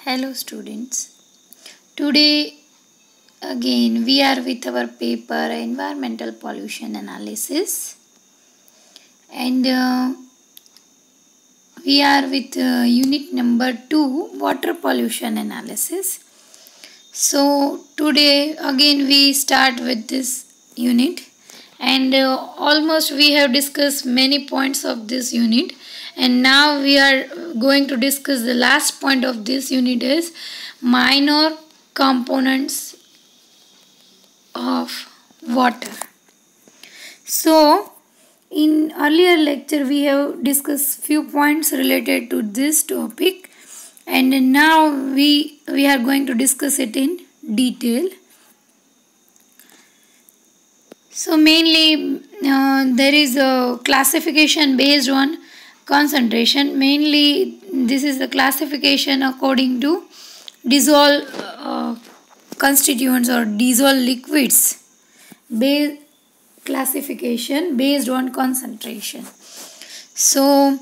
Hello students. Today again we are with our paper environmental pollution analysis and we are with unit number 2 water pollution analysis. So today again we start with this unit and almost we have discussed many points of this unit. And now we are going to discuss the last point of this unit is minor components of water. So in earlier lecture we have discussed few points related to this topic and now we are going to discuss it in detail. So mainly there is a classification based on concentration. Mainly this is the classification according to dissolved constituents or dissolved liquids classification based on concentration. So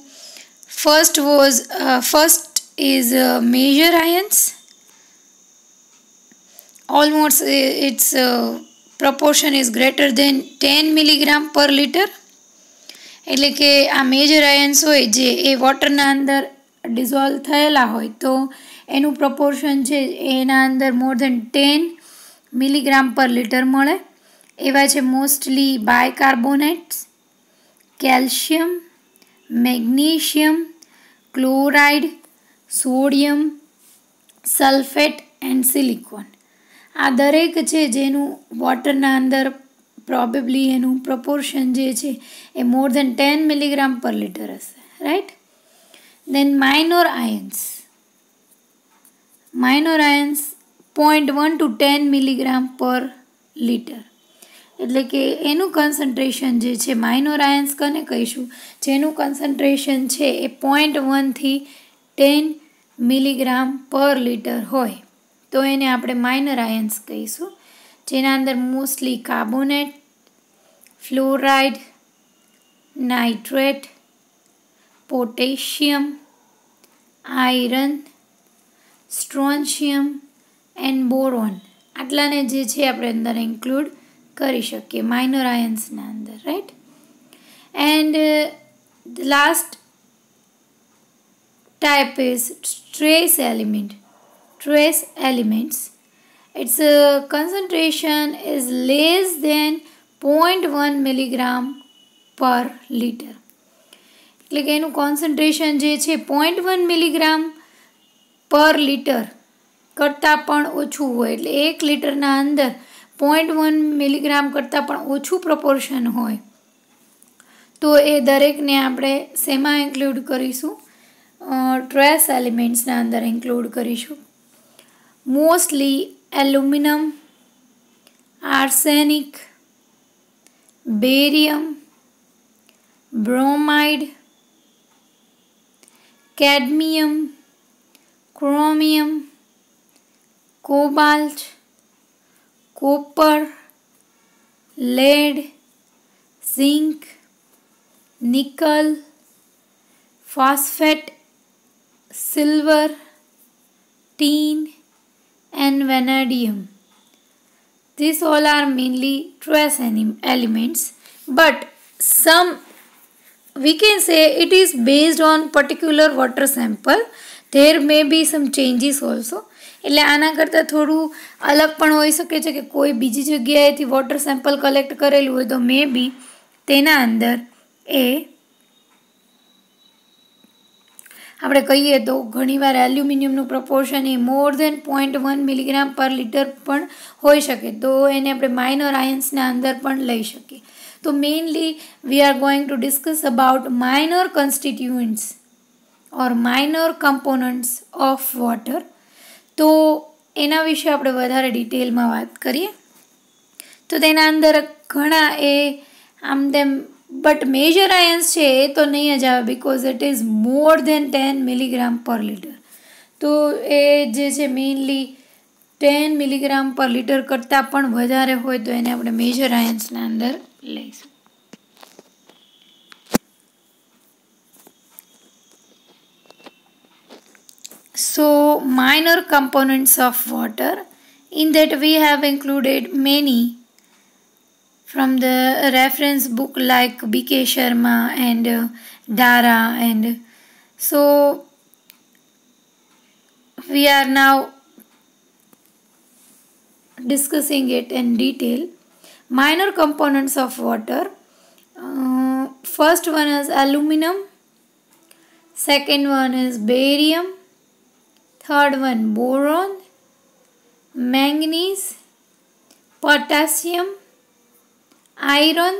first is major ions. Almost its proportion is greater than 10 milligram per liter. એટલે કે આ major ions હોય જે એ વોટરના અંદર dissolve થયેલા હોય તો એનું પ્રપોર્શન છે એના અંદર મોર દેન 10 મિલીગ્રામ પર લિટર મળે. એવા છે mostly bicarbonates, calcium, magnesium, chloride, sodium, sulphate and silicon. આ દરેક છે જેનું વોટરના અંદર પ્રોબેબલી એનું પ્રપોર્શન જે છે એ more than 10 milligram per litre હશે, right. Then minor ions 0.1 to 10 milligram per litre. એટલે કે એનું કન્સન્ટ્રેશન જે છે માઇનોર આયન્સ કને કહીશું જેનું કન્સન્ટ્રેશન છે એ 0.1 થી 10 મિલીગ્રામ પર લિટર હોય તો એને આપણે માઇનર આયન્સ કહીશું. જેના અંદર mostly carbonate, fluoride, nitrate, potassium, iron, strontium and boron આટલાને જે છે આપણે અંદર ઇન્ક્લુડ કરી શકીએ માઇનર આયન્સના અંદર, right. And the last type is trace elements. Its concentration is less than 0.1 milligram per liter. એટલે કે એનું કોન્સન્ટ્રેશન જે છે 0.1 મિલીગ્રામ પર લિટર કરતાં પણ ઓછું હોય. એટલે 1 લિટરના અંદર 0.1 મિલીગ્રામ કરતાં પણ ઓછું પ્રપોર્શન હોય તો એ દરેકને આપણે શેમાં ઇન્ક્લુડ કરીશું? ટ્રેસ એલિમેન્ટ્સના અંદર ઇન્ક્લુડ કરીશું. Mostly aluminium, arsenic, barium, bromide, cadmium, chromium, cobalt, copper, lead, zinc, nickel, phosphate, silver, tin and vanadium. These all are mainly trace elements, but some we can say it is based on particular water sample. There may be some changes also. એટલે આના કરતાં થોડું અલગ પણ હોઈ શકે છે કે કોઈ બીજી જગ્યાએથી વોટર સેમ્પલ કલેક્ટ કરેલું હોય તો મે બી તેના અંદર એ આપણે કહીએ તો ઘણીવાર એલ્યુમિનિયમનું પ્રપોર્શન એ મોર દેન 0.1 મિલીગ્રામ પર લિટર પણ હોઈ શકે તો એને આપણે માઇનર આયન્સના અંદર પણ લઈ શકીએ. તો mainly we are going to discuss about minor constituents or minor components of water. તો એના વિશે આપણે વધારે ડિટેલમાં વાત કરીએ તો તેના અંદર ઘણા એ આમ તેમ બટ મેજર આયન્સ છે એ તો નહીં જ આવે because it is more than 10 milligram per litre. તો એ જે છે મેઇનલી 10 મિલીગ્રામ પર લિટર કરતાં પણ વધારે હોય તો એને આપણે મેજર આયન્સના અંદર લઈશું. So minor components of water, in that we have included many from the reference book like B.K. Sharma and Dara, and so we are now discussing it in detail. Minor components of water. First one is aluminum, second one is barium, third one boron, manganese, potassium, iron,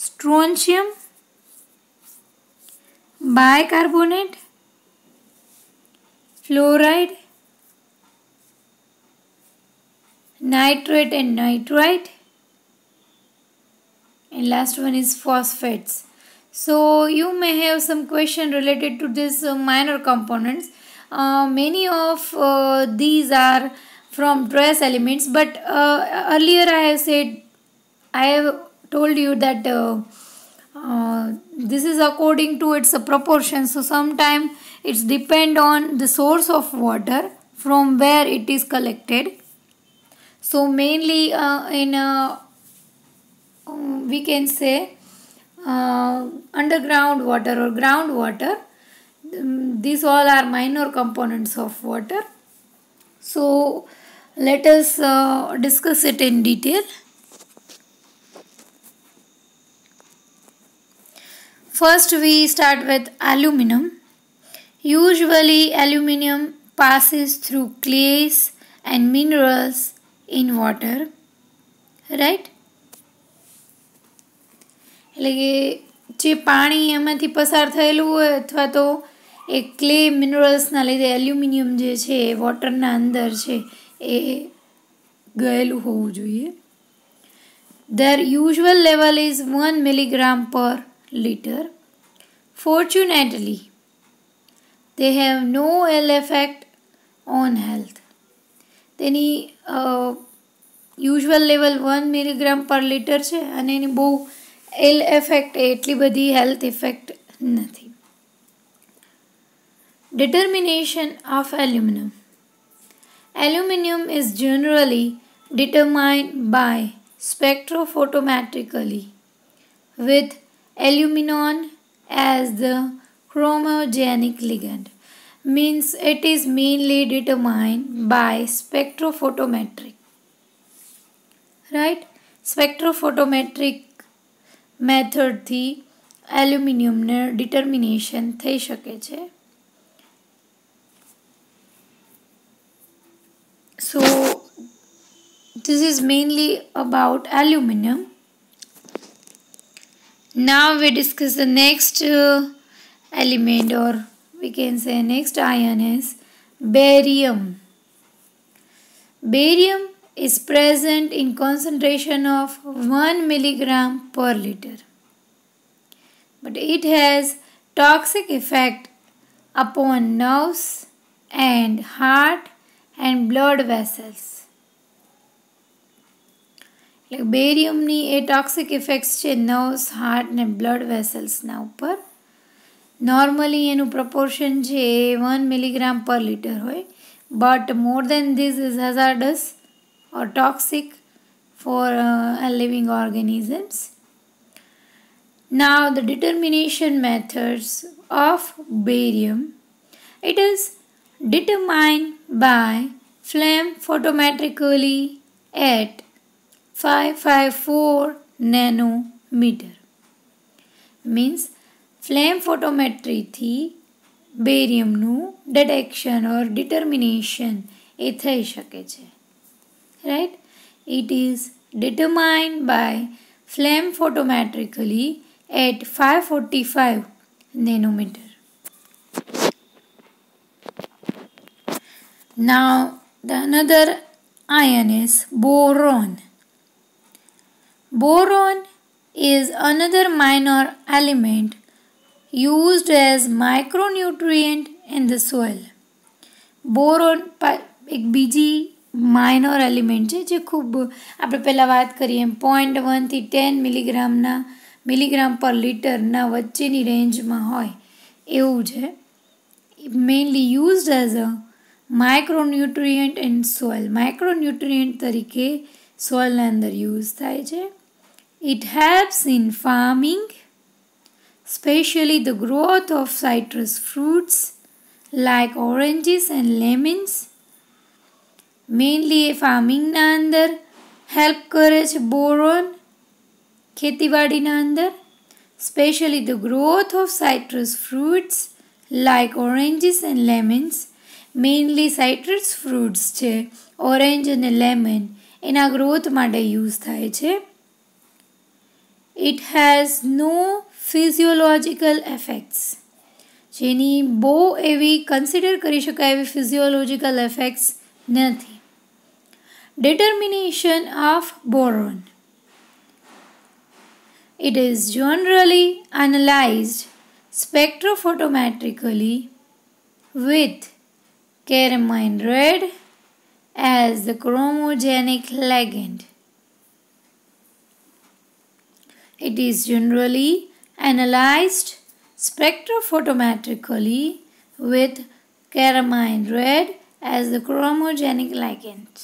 strontium, bicarbonate, fluoride, nitrate and nitrite, and last one is phosphates. So you may have some question related to this minor components. Many of these are from trace elements, but earlier I have told you that this is according to its proportion. So sometimes it's depend on the source of water from where it is collected. So mainly in we can say underground water or groundwater. These all are minor components of water. So let us discuss it in detail. First we start with aluminum. Usually aluminum passes through clays and minerals in water, right? એટલે કે જે પાણી એમાંથી પસાર થયેલું હોય અથવા તો એ ક્લે મિનરલ્સના લીધે એલ્યુમિનિયમ જે છે એ વોટરના અંદર છે એ ગયેલું હોવું જોઈએ. Their usual level is 1 milligram per liter. Fortunately, they have no ill effect on health. તેની usual level 1 milligram per litre છે અને એની બહુ ill effect એટલી બધી health effect નથી. Determination of aluminum. Aluminum is generally determined by spectrophotometrically with aluminon as the chromogenic ligand. Means it is mainly determined by spectrophotometric, right? Spectrophotometric method થી aluminum ને determination થઈ શકે છે. So this is mainly about aluminum. Now we discuss the next element, or we can say next ion is barium. Barium is present in concentration of 1 milligram per liter, but it has toxic effect upon nerves and heart and blood vessels. Like barium ની એ toxic effects છે nerves, heart and blood vessels ના ઉપર. Normally એનું proportion છે 1 milligram per liter હોય, but more than this is hazardous or toxic for living organisms. Now the determination methods of barium. It is determined by flame photometrically at 554 nanometer. Means flame photometry થી બેરિયમનું detection or determination એ થઈ શકે છે, right? It is determined by flame photometrically at 545 nanometer. Now the another ion is boron. Boron is another minor element used as micronutrient in the soil. Boron એક બીજી minor element છે જે ખૂબ આપણે પહેલાં વાત કરીએ એમ 0.1 થી 10 મિલીગ્રામ પર લિટરના વચ્ચેની રેન્જમાં હોય એવું છે. mainly used as a micronutrient in soil. Micronutrient તરીકે સોઇલના અંદર યુઝ થાય છે. It helps in farming, especially the growth of citrus fruits like oranges and lemons. Mainly farmingના અંદર હેલ્પ કરે છે બોરોન ખેતીવાડીના અંદર. Especially the growth of citrus fruits like oranges and lemons. Mainly citrus fruits છે orange અને lemon એના growth માટે use થાય છે. It has no physiological effects. જેની બહુ એવી કન્સિડર કરી શકાય એવી ફિઝિયોલોજીકલ એફેક્ટ્સ નથી. Determination of boron. It is generally analyzed spectrophotometrically with carmine red as the chromogenic ligand. It is generally analyzed spectrophotometrically with carmine red as the chromogenic ligand.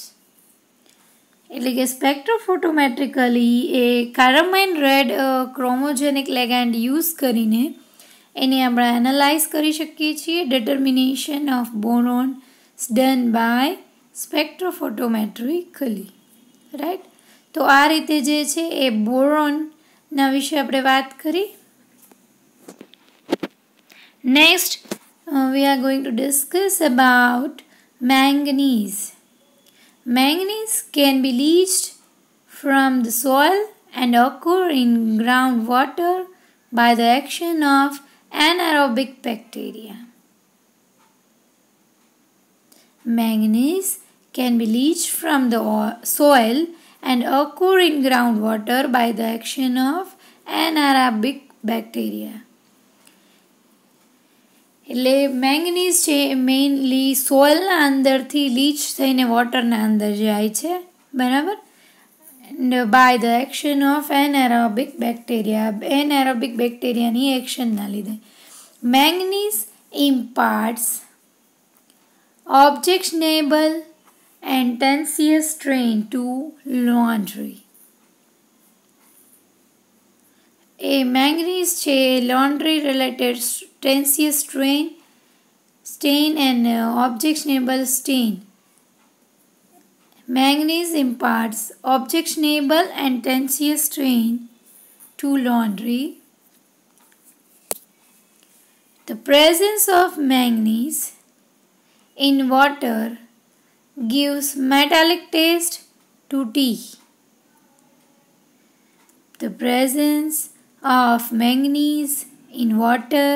એટલે કે સ્પેક્ટ્રોફોટોમેટ્રિકલી એ કાર્માઇન red ક્રોમોજેનિક લેગેન્ડ use કરીને એને આપણે analyse કરી શકીએ છીએ. Determination of boron is done by spectrophotometrically. Right. તો આ રીતે જે છે એ બોરોનના વિશે આપણે વાત કરી. Next, we are going to discuss about manganese. Manganese can be leached from the soil and occur in groundwater by the action of anaerobic bacteria. Manganese can be leached from the soil and occur in groundwater by the action of anaerobic bacteria. એટલે મેંગનીઝ છે એ mainly સોઇલના અંદરથી leech થઈને વોટરના અંદર જાય છે. બરાબર. By the action of anaerobic bacteria. Anaerobic બેક્ટેરિયાની એક્શનના લીધે. Manganese imparts objectionable and tenacious strain to laundry. A manganese છે laundry related tenacious stain and objectionable stain. Manganese imparts objectionable and tenacious strain to laundry. The presence of manganese in water gives metallic taste to tea. The presence of manganese in water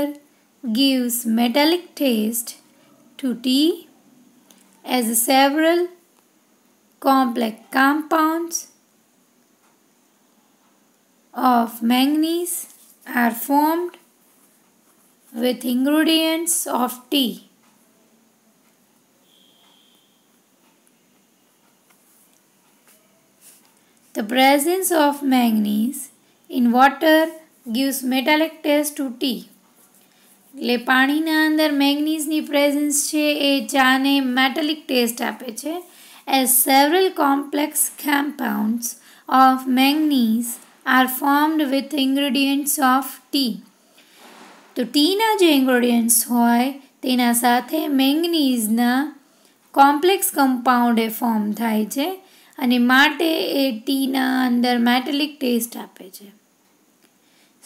gives metallic taste to tea as several complex compounds of manganese are formed with ingredients of tea. The presence of manganese in water gives metallic taste to tea. એટલે પાણીના અંદર મેંગનીઝની presence છે એ ચાને metallic test આપે છે. As several complex compounds of manganese are formed with ingredients of tea. તો ટીના જે ingredients હોય તેના સાથે મેંગનીઝના કોમ્પ્લેક્સ કમ્પાઉન્ડ એ ફોર્મ થાય છે અને માટે એ ટીના અંદર મેટાલિક ટેસ્ટ આપે છે.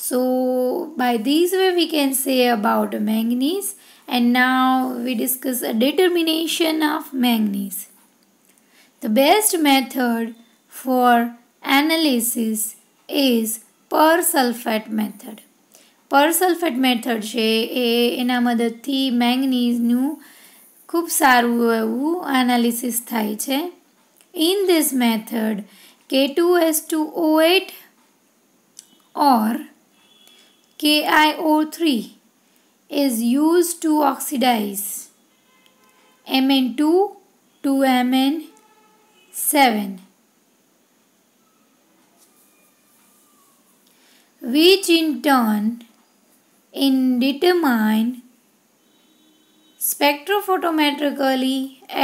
So by this way we can say about manganese. And now we discuss a determination of manganese. The best method for analysis is persulfate method. Persulfate method છે એ એના મદદથી મેંગનીઝનું ખૂબ સારું એવું એનાલિસિસ થાય છે. In this method K2S2O8 or KiO3 is used to oxidize Mn2 to Mn7, which in turn determine spectrophotometrically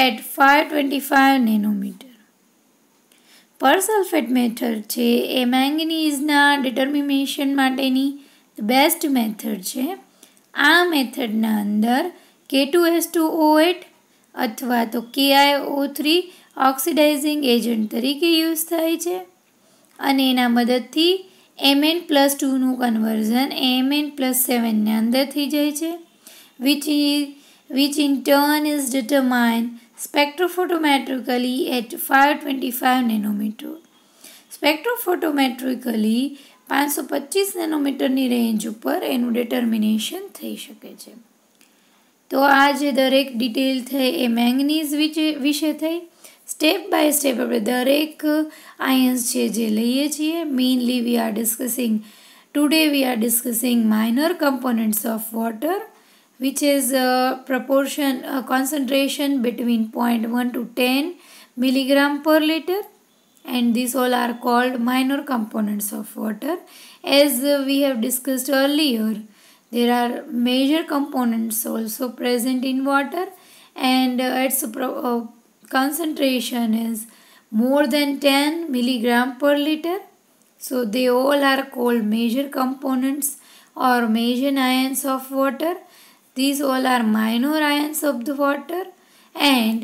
at 525 nanometer. પરસલ્ફેટ method છે એ મેંગનીઝના determination માટેની બેસ્ટ મેથડ છે. આ મેથડના અંદર K2S2O8 અથવા તો KiO3 ઓક્સિડાઇઝિંગ એજન્ટ તરીકે યુઝ થાય છે અને એના મદદથી Mn+2નું કન્વર્ઝન Mn+7 અંદર થઈ જાય છે, which in turn is determined spectrophotometrically at 525 nanometer. Spectrophotometrically 525 nanometerની range ઉપર એનું ડિટર્મિનેશન થઈ શકે છે. તો આ જે દરેક ડિટેલ થઈ એ મેંગનીઝ વિશે થઈ. સ્ટેપ બાય સ્ટેપ આપણે દરેક આયન્સ છે જે લઈએ છીએ. Mainly we are discussing minor components of water, which is concentration between 0.1 to 10 milligram per liter, and these all are called minor components of water. As we have discussed earlier, there are major components also present in water, and its concentration is more than 10 milligram per liter. So they all are called major components or major ions of water. These all are minor ions of the water. And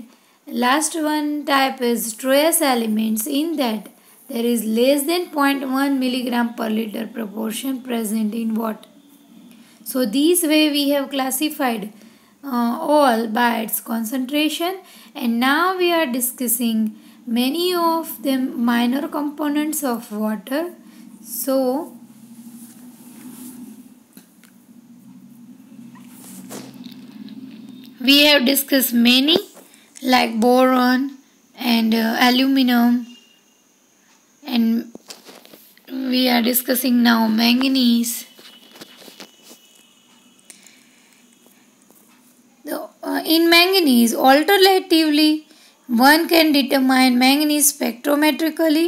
last one type is trace elements, in that there is less than 0.1 milligram per liter proportion present in water. So this way we have classified all by its concentration, and now we are discussing many of the minor components of water. So we have discussed many like boron and aluminum, and we are discussing now manganese. In manganese, alternatively, one can determine manganese spectrometrically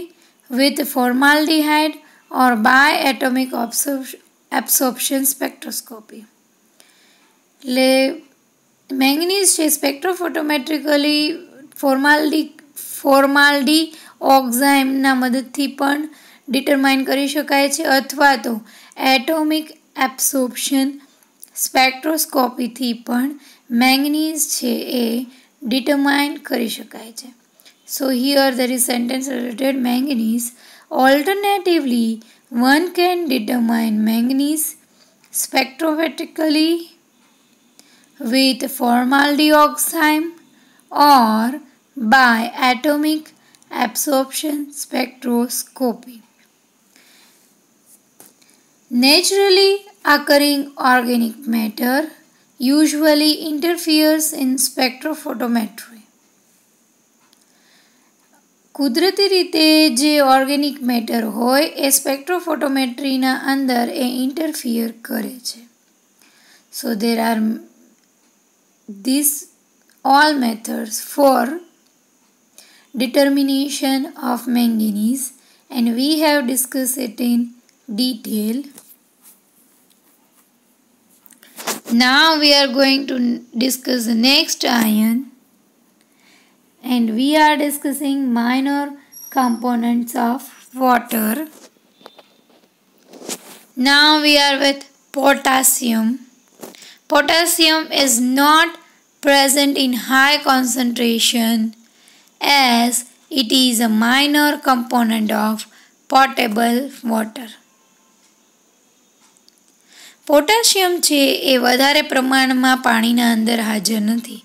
with formaldehyde or by atomic absorption spectroscopy. મેંગનીઝ છે સ્પેક્ટ્રોફોટોમેટ્રિકલી ફોર્માલ્ડીઓક્સાઇડના મદદથી પણ determine કરી શકાય છે, અથવા તો atomic absorption સ્પેક્ટ્રોસ્કોપીથી પણ મેંગનીઝ છે એ ડિટરમાઇન કરી શકાય છે. સો here there is sentence related manganese. Alternatively, one can determine manganese spectrometrically with formaldehyde or by atomic absorption spectroscopy. Naturally occurring organic matter usually interferes in spectrophotometry. કુદરતી રીતે જે ઓર્ગેનિક મેટર હોય એ સ્પેક્ટ્રોફોટોમેટ્રીના અંદર એ ઇન્ટરફિયર કરે છે. સો there are these all methods for determination of manganese, and we have discussed it in detail. Now we are going to discuss the next ion, and we are discussing minor components of water. Now we are with potassium. Potassium is not present in high concentration as it is a minor component of potable water. પોટાશિયમ છે એ વધારે પ્રમાણમાં પાણીના અંદર હાજર નથી,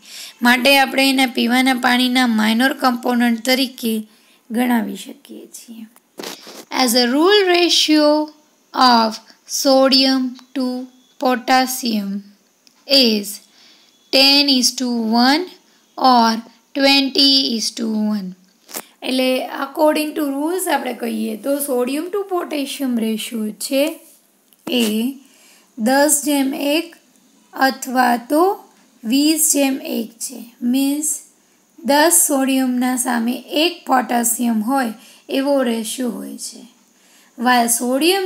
માટે આપણે એના પીવાના પાણીના માઇનોર કમ્પોનન્ટ તરીકે ગણાવી શકીએ છીએ. As a rule, ratio of sodium to potassium is 10:1 or 20:1. એટલે અકોર્ડિંગ ટુ રૂલ્સ આપણે કહીએ તો સોડિયમ ટુ પોટેશિયમ રેશિયો છે એ 10:1 અથવા તો 20:1 છે. મીન્સ 10 સોડિયમના સામે 1 પોટાશિયમ હોય એવો રેશિયો હોય છે. While sodium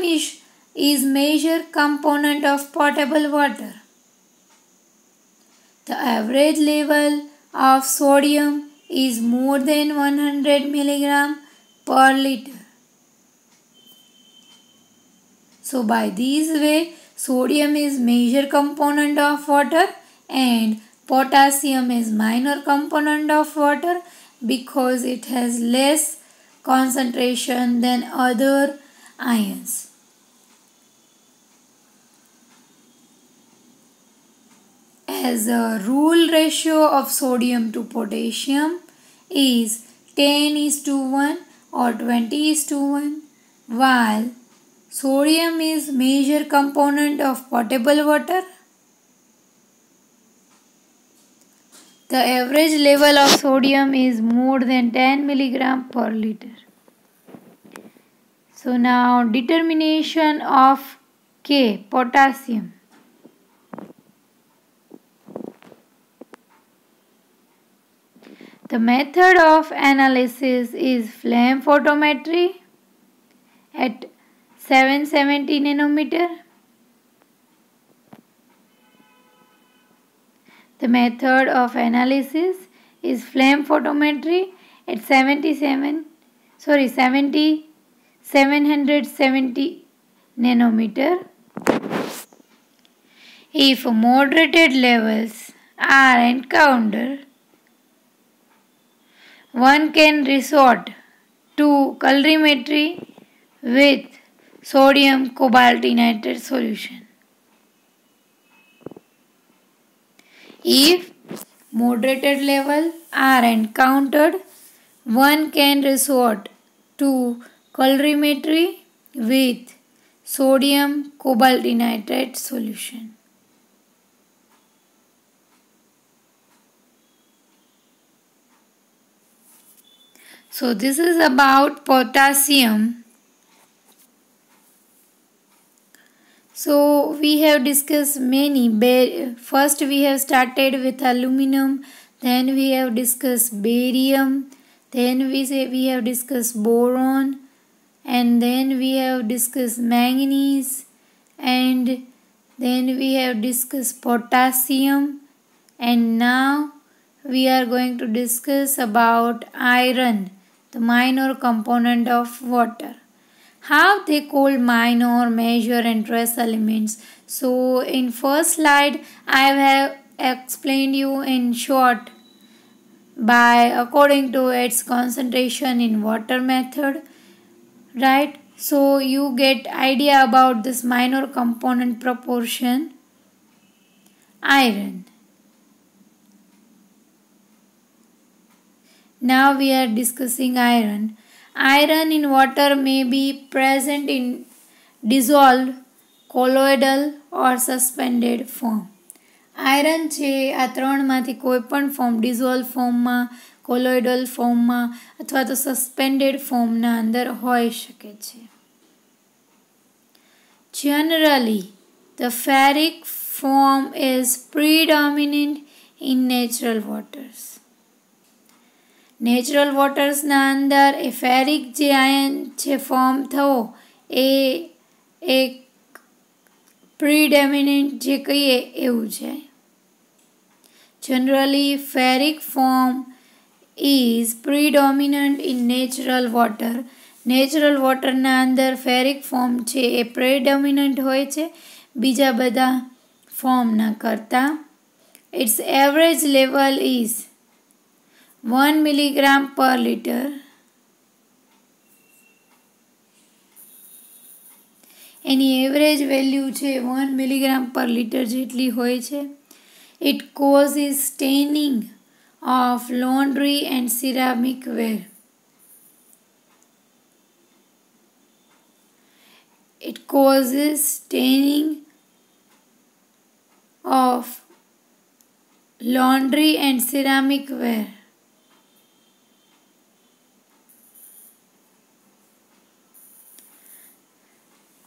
is major component of potable water, The average level of sodium is more than 100 milligram per liter. So by this way, sodium is major component of water and potassium is minor component of water because it has less concentration than other ions. As a rule, ratio of sodium to potassium is 10:1 or 20:1, while sodium is major component of potable water. The average level of sodium is more than 10 milligram per liter. So now determination of K, potassium. The method of analysis is flame photometry at 770 nanometer. The method of analysis is flame photometry at 770 nanometer. If moderated levels are encountered, one can resort to colorimetry with sodium cobalt nitrate solution. If moderated levels are encountered, one can resort to colorimetry with sodium cobalt nitrate solution. So this is about potassium. So we have discussed many. First we have started with aluminum, then we have discussed barium, then we have discussed boron, and then we have discussed manganese, and then we have discussed potassium, and now we are going to discuss about iron, the minor component of water. How they call minor, major and trace elements. So in first slide I have explained you in short by according to its concentration in water method, right? So you get idea about this minor component proportion. Iron. Now we are discussing iron. Iron in water may be present in dissolved, colloidal or suspended form. Iron છે આ ત્રણમાંથી કોઈ પણ form dissolve ફોર્મમાં, કોલોઇડલ ફોર્મમાં અથવા તો suspended ફોર્મના અંદર હોઈ શકે છે. Generally, the ferric form is predominant in natural waters. Natural વોટર્સના અંદર એ ફેરિક જે આયન છે ફોર્મ થવો એ એક પ્રીડોમિનન્ટ જે કહીએ એવું છે. Generally, ferric form is predominant in natural water. Natural વોટરના અંદર ફેરિક ફોર્મ છે એ પ્રેડોમિનન્ટ હોય છે બીજા બધા ફોર્મના કરતાં. Its average level is 1 milligram per liter. Any average value છે 1 milligram per liter જેટલી હોય છે. It causes staining of laundry and ceramic ware. It causes staining of laundry and ceramic ware.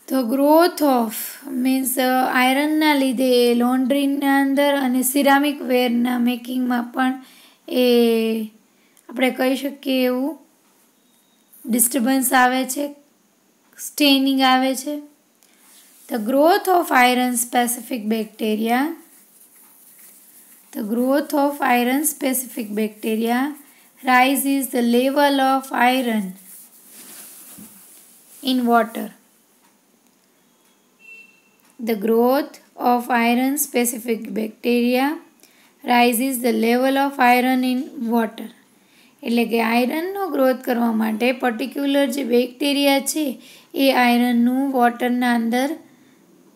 The growth of means આયરનના લીધે લોન્ડ્રીના અંદર અને ceramic વેરના મેકિંગમાં પણ એ આપણે કહી શકીએ એવું ડિસ્ટર્બન્સ આવે છે, સ્ટેનિંગ આવે છે. The growth of iron specific bacteria The growth of iron specific bacteria rises the level of iron in water. The growth of iron specific bacteria rises the level of iron in water. એટલે કે આયરનનો growth કરવા માટે particular જે bacteria છે એ આયરનનું વોટરના અંદર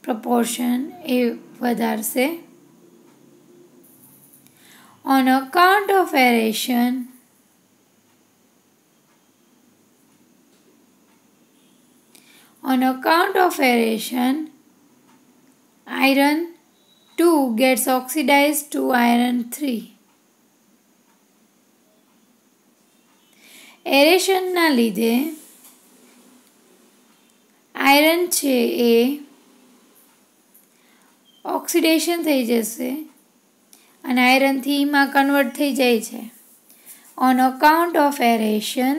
proportion એ વધારશે. On account of aeration, iron 2 gets oxidized to iron 3. એરેશનના લીધે iron છે એ ઓક્સિડેશન થઈ જશે અને આયરન 3 માં કન્વર્ટ થઈ જાય છે. On account of aeration,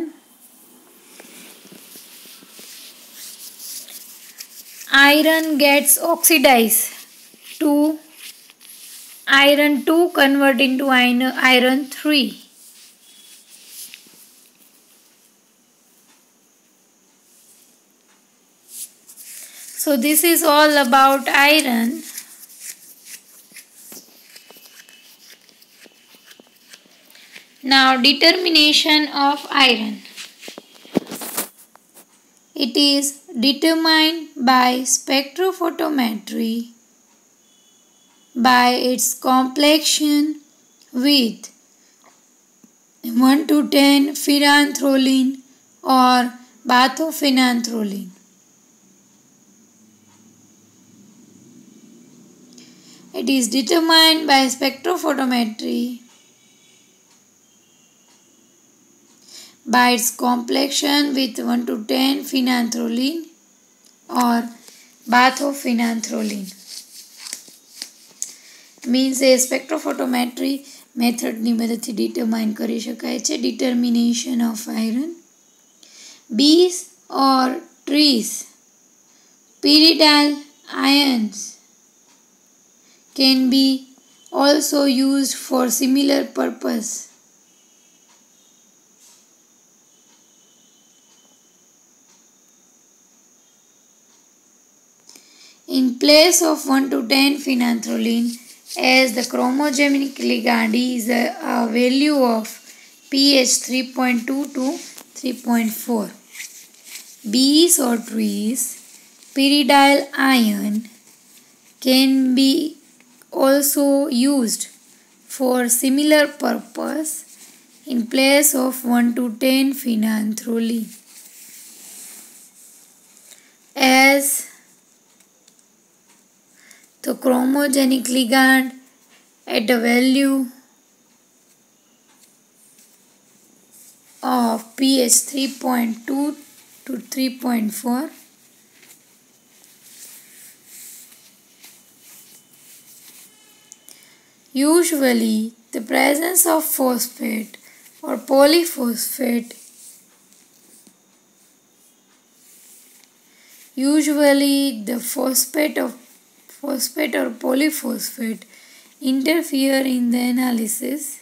iron gets oxidized to iron 2 convert into iron 3. So this is all about iron. Now determination of iron. It is determined by spectrophotometry by its complexion with 1 to 10 phenanthrolene or bathophenanthrolene. It is determined by spectrophotometry by its complexion with 1 to 10 phenanthrolene or bathophenanthrolene. Means a spectrophotometry method ની મદદથી determine કરી શકાય છે determination of iron. Bees or trees pyridine ions can be also used for similar purpose. In place of 1 to 10 phenanthrolene, as the chromogenic ligand is a value of pH 3.2 to 3.4. Bees or trees pyridyl ion can be also used for similar purpose in place of 1 to 10 phenanthrolene, as the chromogenic ligand at a value of pH 3.2 to 3.4 usually the presence of phosphate or polyphosphate phosphate or polyphosphate interfere in the analysis.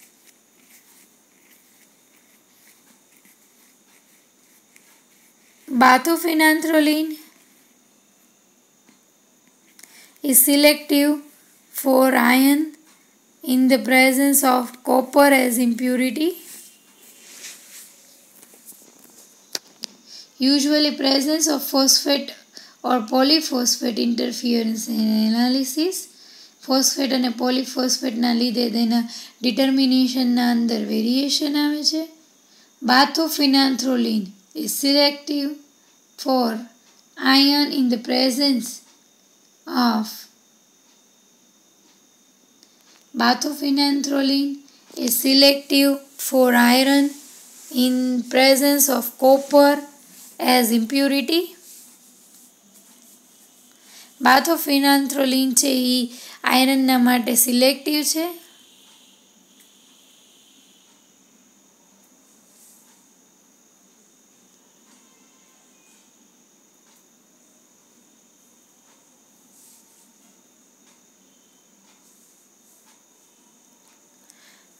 Bathophenanthrolene is selective for iron in the presence of copper as impurity. Usually presence of phosphate or polyphosphate interference in analysis. Phosphate અને polyphosphate ના લીધે તેના determination ના અંદર variation આવે છે. Bathophenanthrolene is selective for iron in the presence of Bathophenanthrolene is selective for iron in presence of copper as impurity. બાથોફિનાન્થ્રોલિન છે એ આયરનના માટે સિલેક્ટિવ છે.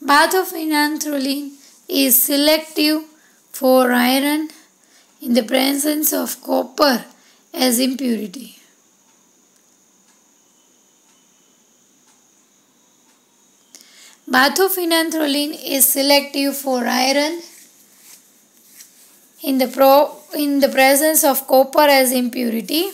Bethylphenanthroline is selective for iron in the presence of copper as impurity. Bethylphenanthroline is selective for iron in the presence of copper as impurity.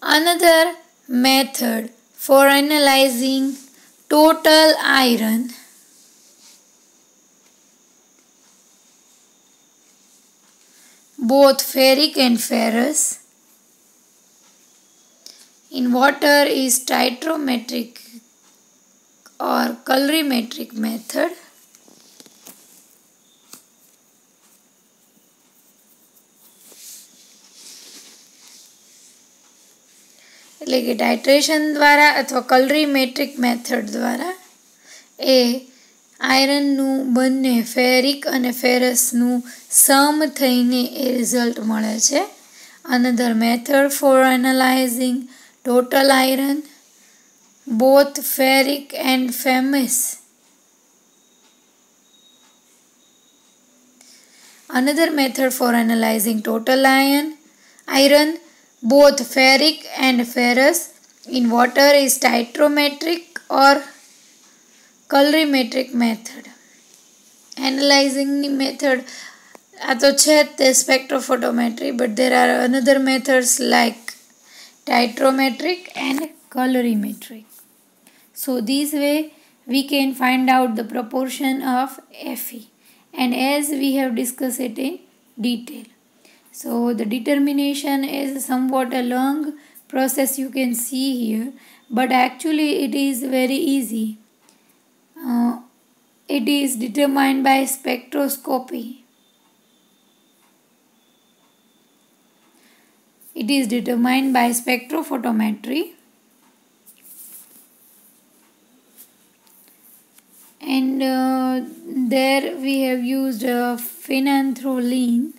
Another method for analyzing total iron both ferric and ferrous in water is titrometric or colorimetric method. એટલે કે titration દ્વારા અથવા કલરીમેટ્રિક method દ્વારા એ આયરનનું બંને ferric અને ફેરસનું સમ થઈને એ result મળે છે. Another method for analysing total iron both ferric and ferrous. Another method for analyzing total iron both ferric and ferrous in water is titrometric or colorimetric method. Analyzing method આ તો છે તે spectrophotometry, but there are another methods like titrometric and colorimetric. So this way we can find out the proportion of Fe, and as we have discussed it in detail. So the determination is somewhat a long process, you can see here, but actually it is very easy. It is determined by spectroscopy. It is determined by spectrophotometry, and there we have used phenanthroline.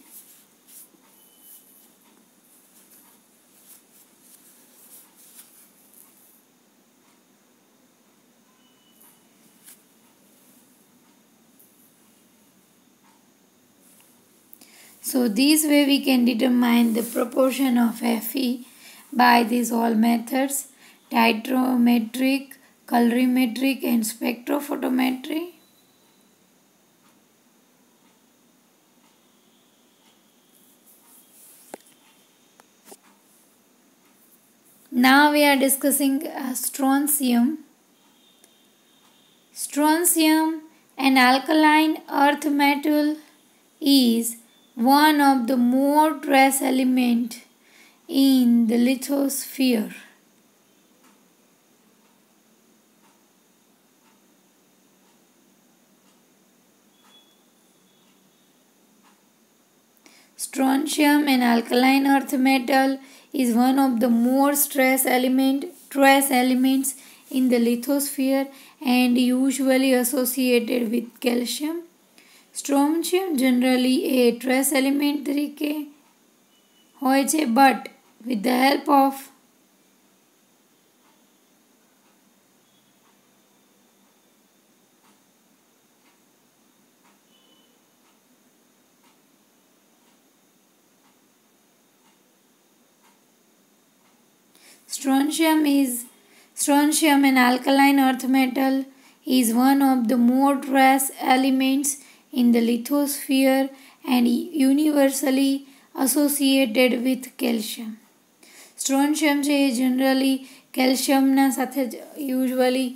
So this way we can determine the proportion of Fe by these all methods: titrometric, colorimetric and spectrophotometry. Now we are discussing strontium. Strontium, an alkaline earth metal, is one of the more trace elements in the lithosphere. Strontium, an alkaline earth metal, is one of the more trace elements in the lithosphere and usually associated with calcium. Strontium generally a trace element તરીકે હોય છે, but with the help of Strontium, an alkaline earth metal, is one of the more trace elements in the lithosphere and universally associated with calcium. Strontium છે એ generally calciumના સાથે usually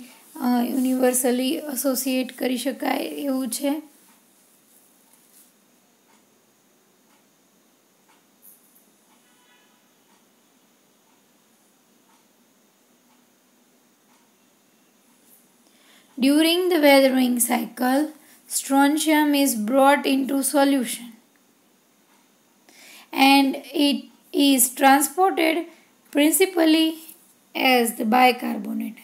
universally associate કરી શકાય એવું છે. During the weathering cycle, strontium is brought into solution and it is transported principally as the bicarbonate.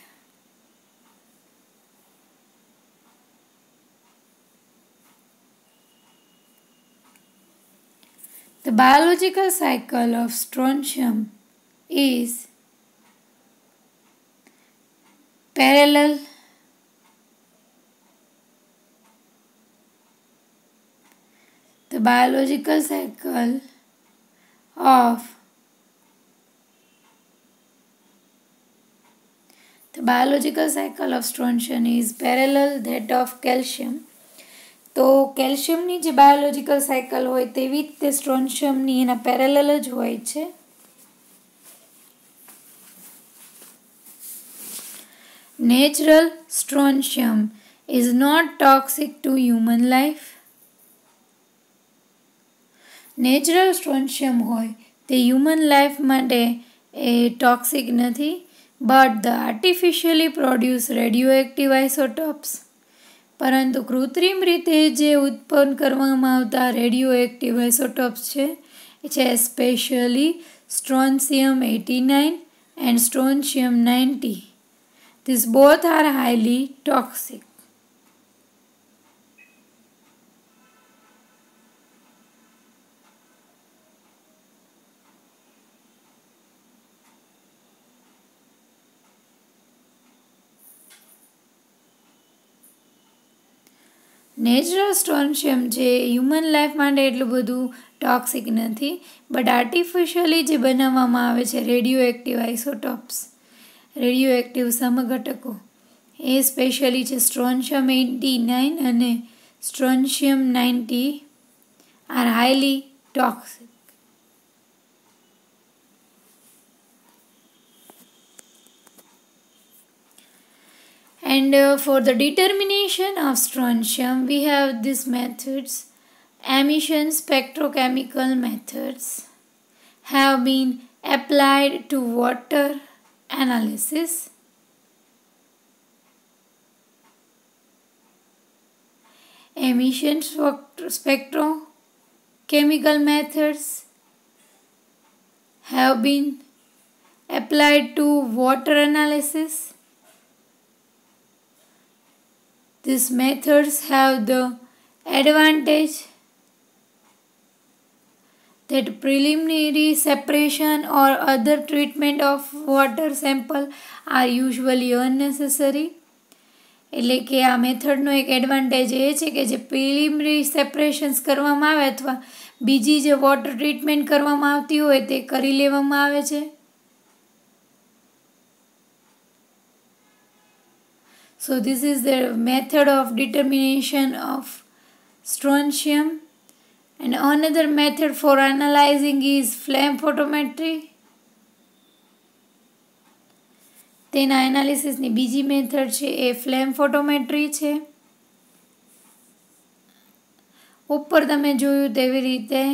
The biological cycle of strontium is parallel the biological cycle of strontium is parallel that of calcium. તો કેલ્શિયમની જે biological cycle હોય તેવી જ તે સ્ટ્રોન્શિયમની એના parallel જ હોય છે. Natural strontium is not toxic to human life. Natural strontium હોય તે હ્યુમન લાઈફ માટે એ ટોક્સિક નથી, but the artificially produce radioactive isotopes, પરંતુ કૃત્રિમ રીતે જે ઉત્પન્ન કરવામાં આવતા રેડિયોએક્ટિવ આઇસોટોપ્સ છે specially strontium 89 and strontium 90. These both are highly toxic. Natural strontium જે હ્યુમન લાઈફ માટે એટલું બધું ટોક્સિક નથી, બટ આર્ટિફિશિયલી જે બનાવવામાં આવે છે રેડિયોએક્ટિવ આઇસોટોપ્સ, રેડિયોએક્ટિવ સમઘટકો, એ સ્પેશિયલી છે સ્ટ્રોન્શિયમ 89 અને strontium 90 are highly toxic. And for the determination of strontium, we have these methods. Emission spectrochemical methods have been applied to water analysis. Emission spectrochemical methods have been applied to water analysis. These methods have the advantage that preliminary separation or other treatment of water sample are usually unnecessary. એટલે કે આ મેથડનો એક advantage એ છે કે જે preliminary સેપરેશન્સ કરવામાં આવે અથવા બીજી જે વોટર ટ્રીટમેન્ટ કરવામાં આવતી હોય તે કરી લેવામાં આવે છે. So this is the method of determination of strontium. And another method for analyzing is flame photometry. તેના એનાલિસિસની બીજી મેથડ છે એ ફ્લેમ ફોટોમેટ્રી છે. ઉપર તમે જોયું તેવી રીતે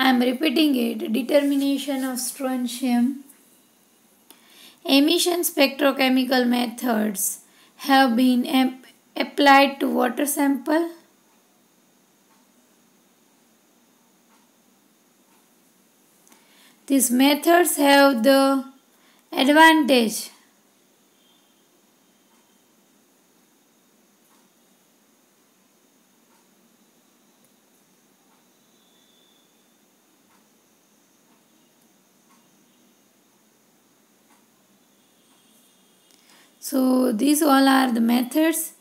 I am repeating it. Determination of strontium. Emission spectrochemical methods have been applied to water sample. These methods have the advantage So these all are the methods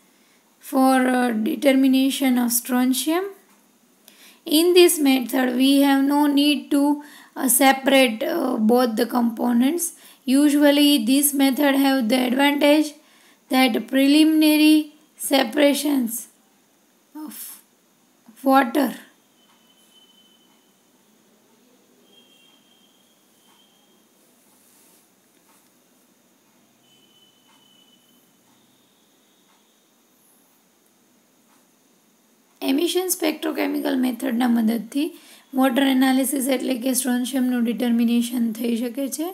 for determination of strontium. In this method we have no need to separate both the components. Usually this method have the advantage that preliminary separations of water emission spectrochemical મેથડના મદદથી water analysis એટલે કે સ્ટ્રોન્શિયમનું determination થઈ શકે છે.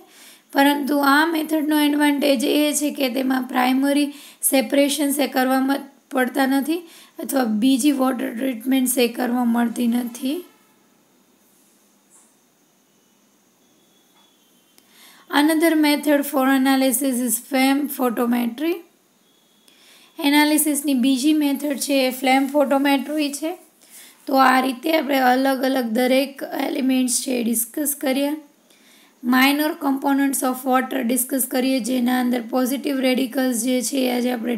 પરંતુ આ મેથડનો advantage એ છે કે તેમાં પ્રાઇમરી સેપરેશન્સ એ કરવામાં પડતા નથી અથવા બીજી વોટર ટ્રીટમેન્ટ્સ એ કરવા મળતી નથી. Another method for analysis is flame photometry. એનાલિસિસની બીજી મેથડ છે એ ફ્લેમ ફોટોમેટ્રી છે. તો આ રીતે આપણે અલગ અલગ દરેક એલિમેન્ટ્સ છે એ ડિસ્કસ કર્યા. Minor components of water discuss કરીએ, જેના અંદર પોઝિટિવ રેડિકલ્સ જે છે એ આજે આપણે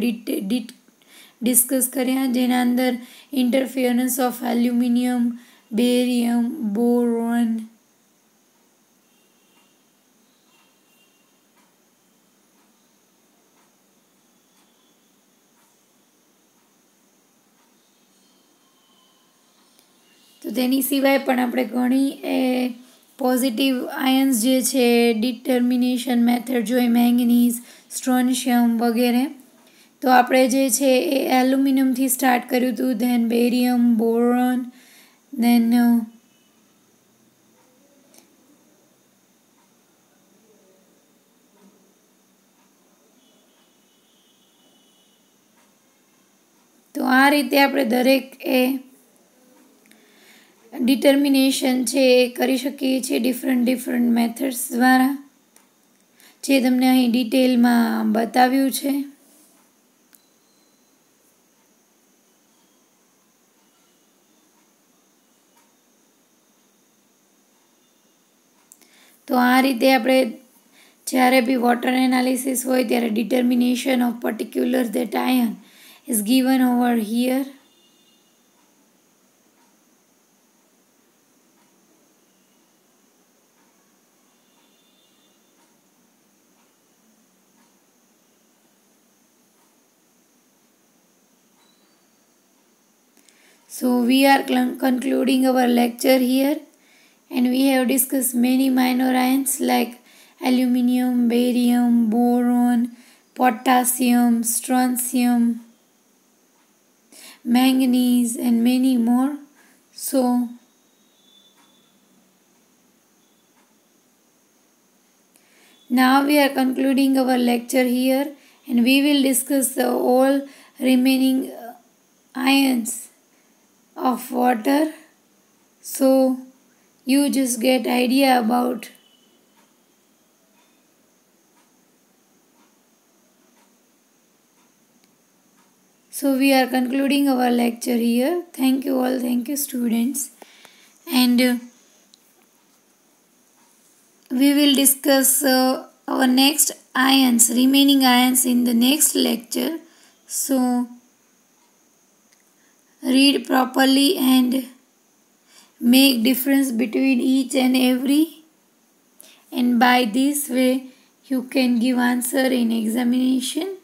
ડિસ્કસ કર્યા, જેના અંદર interference of aluminium, barium, boron, તો તેની સિવાય પણ આપણે ઘણી પોઝિટિવ આયન્સ જે છે ડિટર્મિનેશન મેથડ જોઈ, મેંગનીઝ, સ્ટ્રોન્શિયમ વગેરે. તો આપણે જે છે એ એલ્યુમિનિયમથી સ્ટાર્ટ કર્યું હતું, ધેન બેરિયમ, બોરોન, દેન તો આ રીતે આપણે દરેક ડિટર્મિનેશન છે એ કરી શકીએ છીએ ડિફરન્ટ મેથડ્સ દ્વારા, જે તમને અહીં ડિટેલમાં બતાવ્યું છે. તો આ રીતે આપણે જ્યારે બી વોટર એનાલિસિસ હોય ત્યારે determination of particular that ion is given over here. So we are concluding our lecture here, and we have discussed many minor ions like aluminium, barium, boron, potassium, strontium, manganese, and many more. So now we are concluding our lecture here, and we will discuss the all remaining ions of water. So you just get idea about. So we are concluding our lecture here. Thank you all. Thank you students. And we will discuss our next ions, remaining ions in the next lecture. So read properly and make difference between each and every, and by this way you can give answer in examination.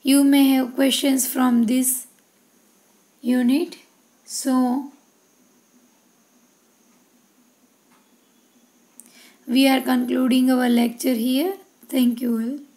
You may have questions from this unit. So we are concluding our lecture here. Thank you all.